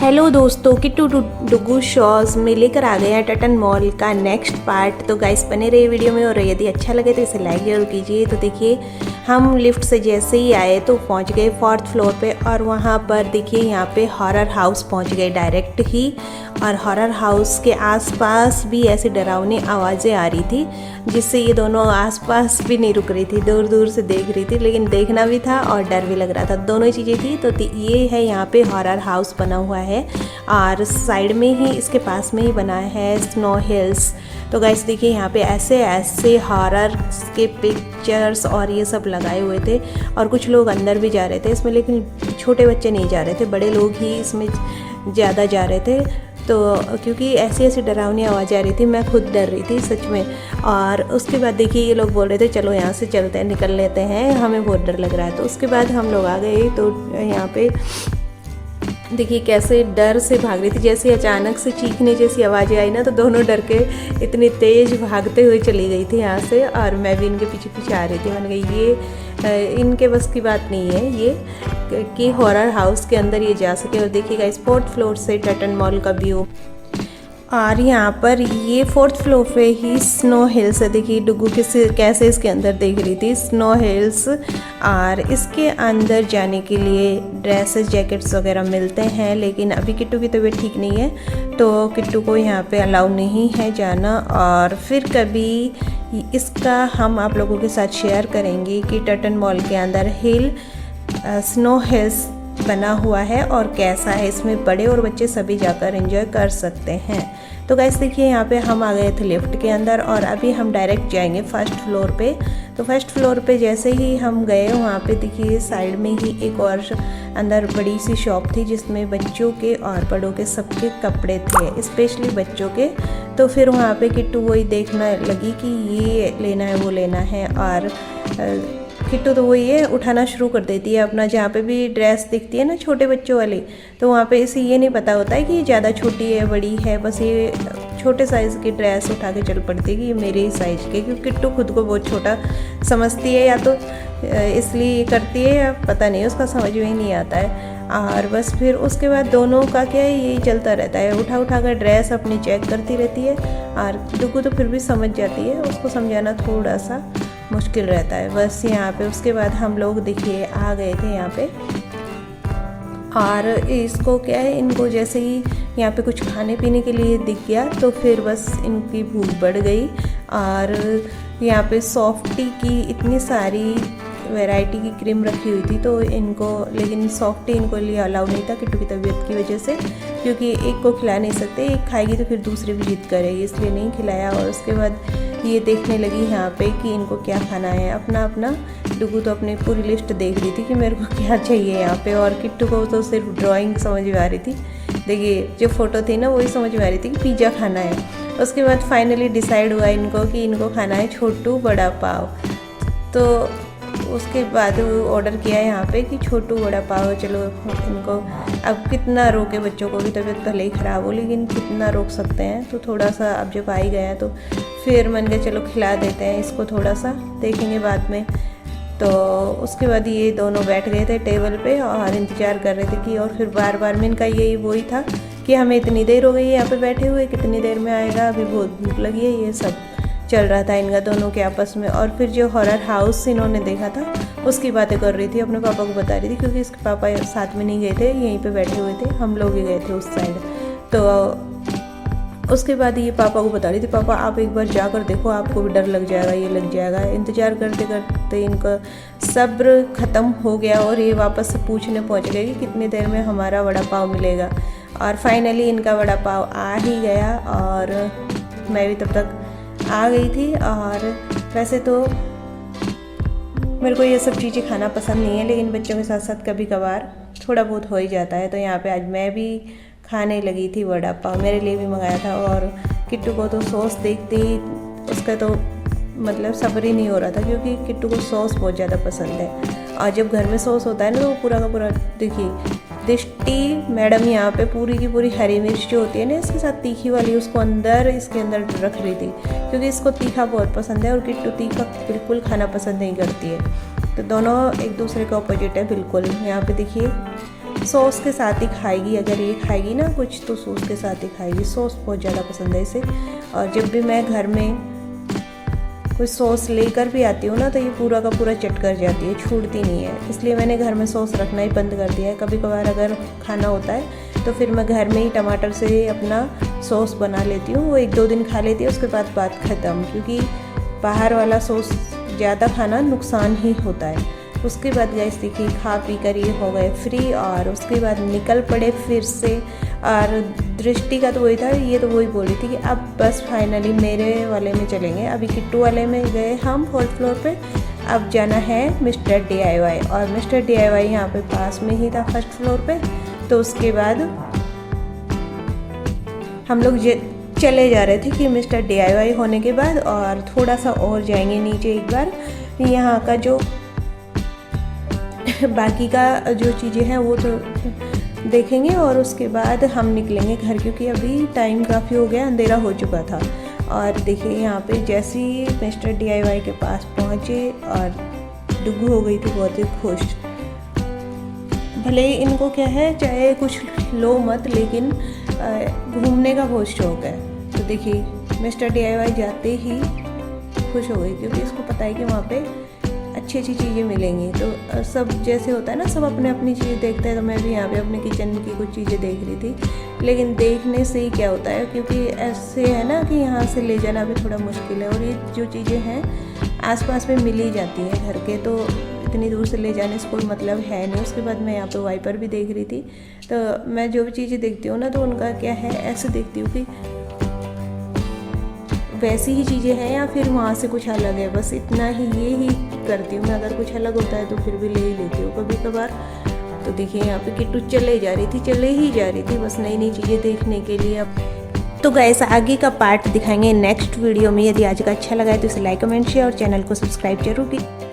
Hello दोस्तों, किट्टू डुगू shows में लेकर आ गए हैं टटन मॉल का नेक्स्ट पार्ट। तो गाइस बने रहिए वीडियो में, और यदि अच्छा लगे तो इसे लाइक जरूर कीजिए। तो देखिए, हम लिफ्ट से जैसे ही आए तो पहुंच गए 4th फ्लोर पे, और वहां पर देखिए यहाँ पे हॉरर हाउस पहुंच गए डायरेक्ट ही। और हॉरर हाउस के आसपास भी ऐसी डरावनी आवाज़ें आ रही थी, जिससे ये दोनों आसपास भी नहीं रुक रही थी, दूर दूर से देख रही थी, लेकिन देखना भी था और डर भी लग रहा था, दोनों चीज़ें थी। तो ये है यहाँ पे हॉरर हाउस बना हुआ है, और साइड में ही इसके पास में ही बना है स्नो हिल्स। तो गाइस देखिए, यहाँ पे ऐसे ऐसे हॉरर के पिक्चर्स और ये सब लगाए हुए थे, और कुछ लोग अंदर भी जा रहे थे इसमें, लेकिन छोटे बच्चे नहीं जा रहे थे, बड़े लोग ही इसमें ज़्यादा जा रहे थे। तो क्योंकि ऐसी ऐसी डरावनी आवाज़ आ रही थी, मैं खुद डर रही थी सच में। और उसके बाद देखिए, ये लोग बोल रहे थे चलो यहाँ से चलते हैं, निकल लेते हैं, हमें बहुत डर लग रहा है। तो उसके बाद हम लोग आ गए। तो यहाँ पे देखिए कैसे डर से भाग रही थी, जैसे अचानक से चीखने जैसी आवाज़ें आई ना, तो दोनों डर के इतनी तेज़ भागते हुए चली गई थी यहाँ से, और मैं भी इनके पीछे पीछे आ रही थी। मैंने कहा ये इनके बस की बात नहीं है ये कि हॉरर हाउस के अंदर ये जा सके। और देखिएगा इस 4th फ्लोर से टटन मॉल का व्यू, और यहाँ पर ये 4th फ्लोर पे ही स्नो हिल्स है। देखिए डुगू कैसे इसके अंदर देख रही थी स्नो हिल्स। और इसके अंदर जाने के लिए ड्रेसेस जैकेट्स वगैरह मिलते हैं, लेकिन अभी किट्टू की तबीयत ठीक नहीं है, तो किट्टू को यहाँ पे अलाउ नहीं है जाना। और फिर कभी इसका हम आप लोगों के साथ शेयर करेंगे कि टटन मॉल के अंदर स्नो हिल्स बना हुआ है और कैसा है, इसमें बड़े और बच्चे सभी जाकर एंजॉय कर सकते हैं। तो गाइस देखिए, यहाँ पे हम आ गए थे लिफ्ट के अंदर, और अभी हम डायरेक्ट जाएंगे 1st फ्लोर पे। तो 1st फ्लोर पे जैसे ही हम गए, वहाँ पे देखिए साइड में ही एक और अंदर बड़ी सी शॉप थी, जिसमें बच्चों के और बड़ों के सबके कपड़े थे, स्पेशली बच्चों के। तो फिर वहाँ पे किट्टू वही देखने लगी कि ये लेना है वो लेना है, और किट्टू तो वो ये उठाना शुरू कर देती है अपना, जहाँ पे भी ड्रेस दिखती है ना छोटे बच्चों वाली, तो वहाँ पे इसे ये नहीं पता होता है कि ये ज़्यादा छोटी है बड़ी है, बस ये छोटे साइज़ की ड्रेस उठा के चल पड़ती है कि ये मेरे ही साइज़ के, क्योंकि किट्टू खुद को बहुत छोटा समझती है, या तो इसलिए ये करती है, या पता नहीं, उसका समझ में ही नहीं आता है। और बस फिर उसके बाद दोनों का क्या है, यही चलता रहता है, उठा कर ड्रेस अपनी चेक करती रहती है। और डुगू तो फिर भी समझ जाती है, उसको समझाना थोड़ा सा मुश्किल रहता है। बस यहाँ पे उसके बाद हम लोग देखिए आ गए थे यहाँ पे, और इसको क्या है, इनको जैसे ही यहाँ पे कुछ खाने पीने के लिए दिख गया, तो फिर बस इनकी भूख बढ़ गई। और यहाँ पे सॉफ्टी की इतनी सारी वैरायटी की क्रीम रखी हुई थी, तो इनको, लेकिन सॉफ्टी इनको लिए अलाउ नहीं था किट्टू की तबीयत की वजह से, क्योंकि एक को खिला नहीं सकते, एक खाएगी तो फिर दूसरी भी जिद करेगी, इसलिए नहीं खिलाया। और उसके बाद ये देखने लगी यहाँ पे कि इनको क्या खाना है, अपना अपना। डुगू तो अपनी पूरी लिस्ट देख रही थी कि मेरे को क्या चाहिए यहाँ पे, और किट्टू को तो सिर्फ ड्राइंग समझ में आ रही थी। देखिए जो फ़ोटो थी ना, वही समझ में आ रही थी कि पिज़्ज़ा खाना है। उसके बाद फाइनली डिसाइड हुआ इनको कि इनको खाना है छोटू बड़ा पाव। तो उसके बाद वो ऑर्डर किया यहाँ पे कि छोटू बड़ा पाव। चलो इनको अब कितना रोके, बच्चों को भी तबीयत भले ही ख़राब हो, लेकिन कितना रोक सकते हैं। तो थोड़ा सा अब जब आ ही गया, तो फिर मन गया चलो खिला देते हैं इसको, थोड़ा सा देखेंगे बाद में। तो उसके बाद ये दोनों बैठ गए थे टेबल पे और इंतज़ार कर रहे थे कि, और फिर बार बार में इनका यही वही था कि हमें इतनी देर हो गई है यहाँ पे बैठे हुए, कितनी देर में आएगा, अभी बहुत भूख लगी है, ये सब चल रहा था इनका दोनों के आपस में। और फिर जो हॉरर हाउस इन्होंने देखा था उसकी बातें कर रही थी, अपने पापा को बता रही थी, क्योंकि इसके पापा साथ में नहीं गए थे, यहीं पे बैठे हुए थे, हम लोग ही गए थे उस साइड। तो उसके बाद ये पापा को बता रही थी, पापा आप एक बार जाकर देखो, आपको भी डर लग जाएगा, ये लग जाएगा। इंतज़ार करते करते इनका सब्र ख़त्म हो गया, और ये वापस से पूछने पहुँच गए कि कितनी देर में हमारा वड़ा पाव मिलेगा। और फाइनली इनका वड़ा पाव आ ही गया, और मैं भी तब तक आ गई थी। और वैसे तो मेरे को ये सब चीज़ें खाना पसंद नहीं है, लेकिन बच्चों के साथ साथ कभी कभार थोड़ा बहुत हो ही जाता है। तो यहाँ पे आज मैं भी खाने लगी थी वड़ा पाव, मेरे लिए भी मंगाया था। और किट्टू को तो सॉस देखते ही उसका तो मतलब सब्र ही नहीं हो रहा था, क्योंकि किट्टू को सॉस बहुत ज़्यादा पसंद है। और जब घर में सॉस होता है ना, तो वो पूरा का पूरा, देखिए दृष्टि मैडम यहाँ पे पूरी की पूरी हरी मिर्च जो होती है ना, इसके साथ तीखी वाली, उसको अंदर इसके अंदर रख रही थी, क्योंकि इसको तीखा बहुत पसंद है, और किट्टू तीखा बिल्कुल खाना पसंद नहीं करती है। तो दोनों एक दूसरे के ऑपोजिट है बिल्कुल। यहाँ पे देखिए सॉस के साथ ही खाएगी, अगर ये खाएगी ना कुछ तो सॉस के साथ ही खाएगी। सॉस बहुत ज़्यादा पसंद है इसे। और जब भी मैं घर में कोई सॉस लेकर भी आती हूँ ना तो ये पूरा का पूरा चट कर जाती है, छोड़ती नहीं है। इसलिए मैंने घर में सॉस रखना ही बंद कर दिया है। कभी कभार अगर खाना होता है तो फिर मैं घर में ही टमाटर से अपना सॉस बना लेती हूँ। वो 1-2 दिन खा लेती है, उसके बाद बात ख़त्म, क्योंकि बाहर वाला सॉस ज़्यादा खाना नुकसान ही होता है। उसके बाद गाइस देखिए खा पी कर ये हो गए फ्री, और उसके बाद निकल पड़े फिर से। और दृष्टि का तो वही था, ये तो वही बोल रही थी कि अब बस फाइनली मेरे वाले में चलेंगे। अभी किट्टू वाले में गए हम 4th फ्लोर पे, अब जाना है मिस्टर DIY। और मिस्टर DIY यहाँ पे पास में ही था 1st फ्लोर पे। तो उसके बाद हम लोग चले जा रहे थे कि मिस्टर DIY होने के बाद और थोड़ा सा और जाएंगे नीचे एक बार, यहाँ का जो बाकी का जो चीज़ें हैं वो तो देखेंगे। और उसके बाद हम निकलेंगे घर, क्योंकि अभी टाइम काफ़ी हो गया, अंधेरा हो चुका था। और देखिए यहाँ पे जैसे ही मिस्टर DIY के पास पहुँचे और डुगू हो गई थी बहुत ही खुश। भले ही इनको क्या है, चाहे कुछ लो मत, लेकिन घूमने का बहुत शौक़ है। तो देखिए मिस्टर DIY जाते ही खुश हो गई, क्योंकि इसको पता है कि वहाँ पे अच्छी अच्छी चीज़ें मिलेंगी। तो सब जैसे होता है ना, सब अपने अपनी चीज़ देखते हैं। तो मैं भी यहाँ पे अपने किचन की कुछ चीज़ें देख रही थी, लेकिन देखने से ही क्या होता है, क्योंकि ऐसे है ना कि यहाँ से ले जाना भी थोड़ा मुश्किल है। और ये जो चीज़ें हैं आसपास में मिल ही जाती हैं घर के, तो इतनी दूर से ले जाने से कोई मतलब है नहीं। उसके बाद मैं यहाँ पे वाइपर भी देख रही थी। तो मैं जो भी चीज़ें देखती हूँ ना, तो उनका क्या है, ऐसे देखती हूँ कि वैसी ही चीज़ें हैं या फिर वहाँ से कुछ अलग है, बस इतना ही ये ही करती हूँ मैं। अगर कुछ अलग होता है तो फिर भी ले ही लेती हूँ कभी कभार। तो देखिए यहाँ पे किट्टू चले ही जा रही थी बस नई नई चीज़ें देखने के लिए। अब तो गाइस आगे का पार्ट दिखाएंगे नेक्स्ट वीडियो में। यदि आज का अच्छा लगा है तो इसे लाइक कमेंट शेयर और चैनल को सब्सक्राइब जरूर कीजिए।